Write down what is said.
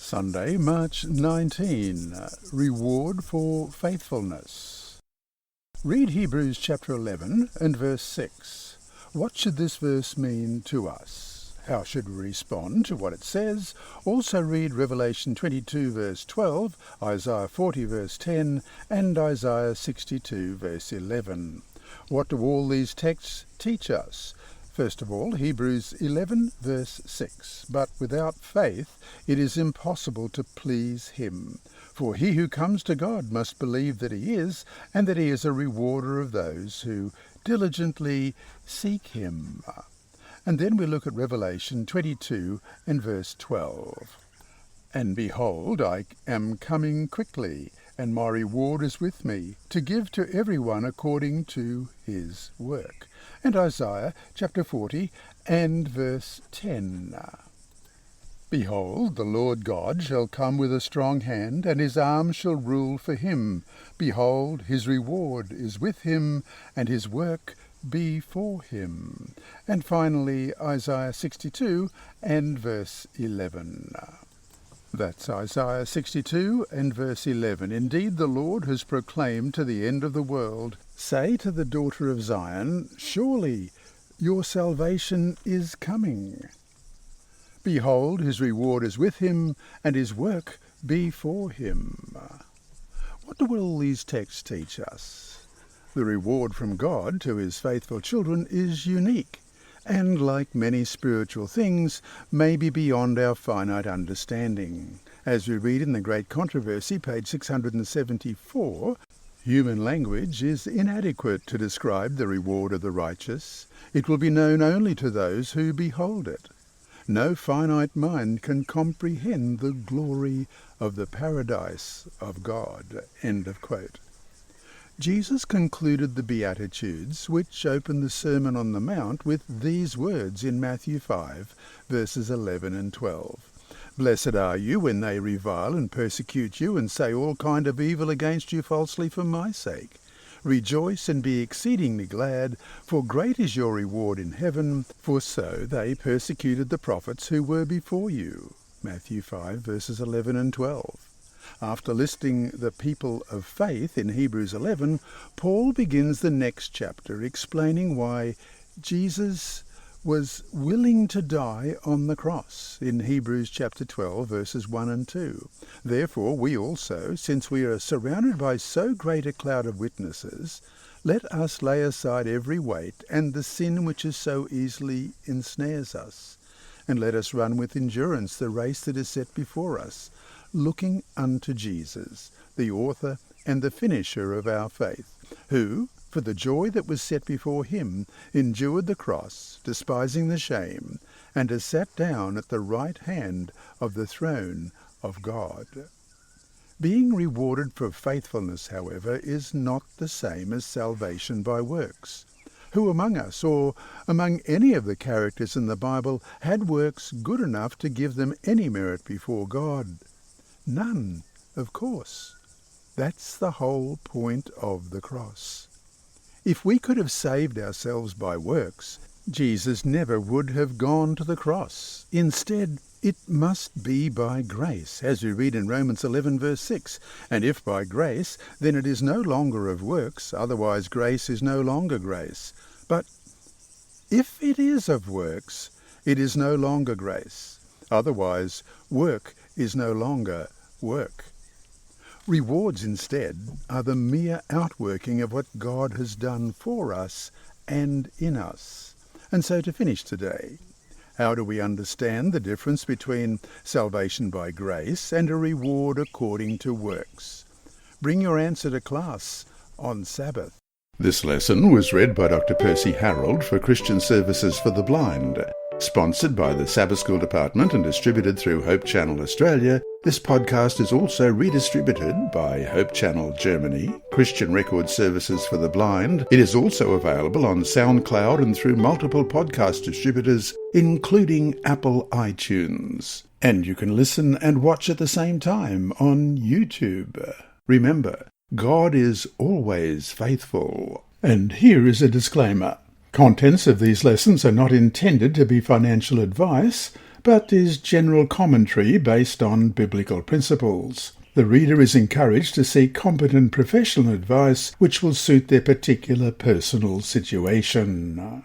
Sunday, March 19. Reward for faithfulness. Read Hebrews chapter 11 and verse 6. What should this verse mean to us? How should we respond to what it says? Also read Revelation 22 verse 12, Isaiah 40 verse 10, and Isaiah 62 verse 11. What do all these texts teach us? First of all, Hebrews 11 verse 6. But without faith it is impossible to please him. For he who comes to God must believe that he is, and that he is a rewarder of those who diligently seek him. And then we look at Revelation 22 and verse 12. And behold, I am coming quickly, and my reward is with me, to give to everyone according to his work. And Isaiah chapter 40 and verse 10. Behold, the Lord God shall come with a strong hand, and his arm shall rule for him. Behold, his reward is with him, and his work before him. And finally, Isaiah 62 and verse 11. That's Isaiah 62 and verse 11. Indeed, the Lord has proclaimed to the end of the world, say to the daughter of Zion, surely your salvation is coming. Behold, his reward is with him, and his work before him. What do all these texts teach us? The reward from God to his faithful children is unique, and like many spiritual things, may be beyond our finite understanding. As we read in the Great Controversy, page 674, human language is inadequate to describe the reward of the righteous. It will be known only to those who behold it. No finite mind can comprehend the glory of the paradise of God. End of quote. Jesus concluded the Beatitudes, which open the Sermon on the Mount, with these words in Matthew 5, verses 11 and 12. Blessed are you when they revile and persecute you, and say all kind of evil against you falsely for my sake. Rejoice and be exceedingly glad, for great is your reward in heaven, for so they persecuted the prophets who were before you. Matthew 5, verses 11 and 12. After listing the people of faith in Hebrews 11, Paul begins the next chapter explaining why Jesus was willing to die on the cross in Hebrews chapter 12, verses 1 and 2. Therefore we also, since we are surrounded by so great a cloud of witnesses, let us lay aside every weight and the sin which is so easily ensnares us, and let us run with endurance the race that is set before us, looking unto Jesus, the author and the finisher of our faith, who, for the joy that was set before him, endured the cross, despising the shame, and has sat down at the right hand of the throne of God. Being rewarded for faithfulness, however, is not the same as salvation by works. Who among us, or among any of the characters in the Bible, had works good enough to give them any merit before God? None, of course. That's the whole point of the cross. If we could have saved ourselves by works, Jesus never would have gone to the cross. Instead, it must be by grace, as we read in Romans 11 verse 6. And if by grace, then it is no longer of works, otherwise grace is no longer grace. But if it is of works, it is no longer grace, otherwise work is no longer work. Rewards, instead, are the mere outworking of what God has done for us and in us. And so to finish today, how do we understand the difference between salvation by grace and a reward according to works? Bring your answer to class on Sabbath. This lesson was read by Dr. Percy Harrold for Christian Services for the Blind. Sponsored by the Sabbath School Department and distributed through Hope Channel Australia, this podcast is also redistributed by Hope Channel Germany, Christian Record Services for the Blind. It is also available on SoundCloud and through multiple podcast distributors, including Apple iTunes. And you can listen and watch at the same time on YouTube. Remember, God is always faithful. And here is a disclaimer. Contents of these lessons are not intended to be financial advice, but is general commentary based on biblical principles. The reader is encouraged to seek competent professional advice which will suit their particular personal situation.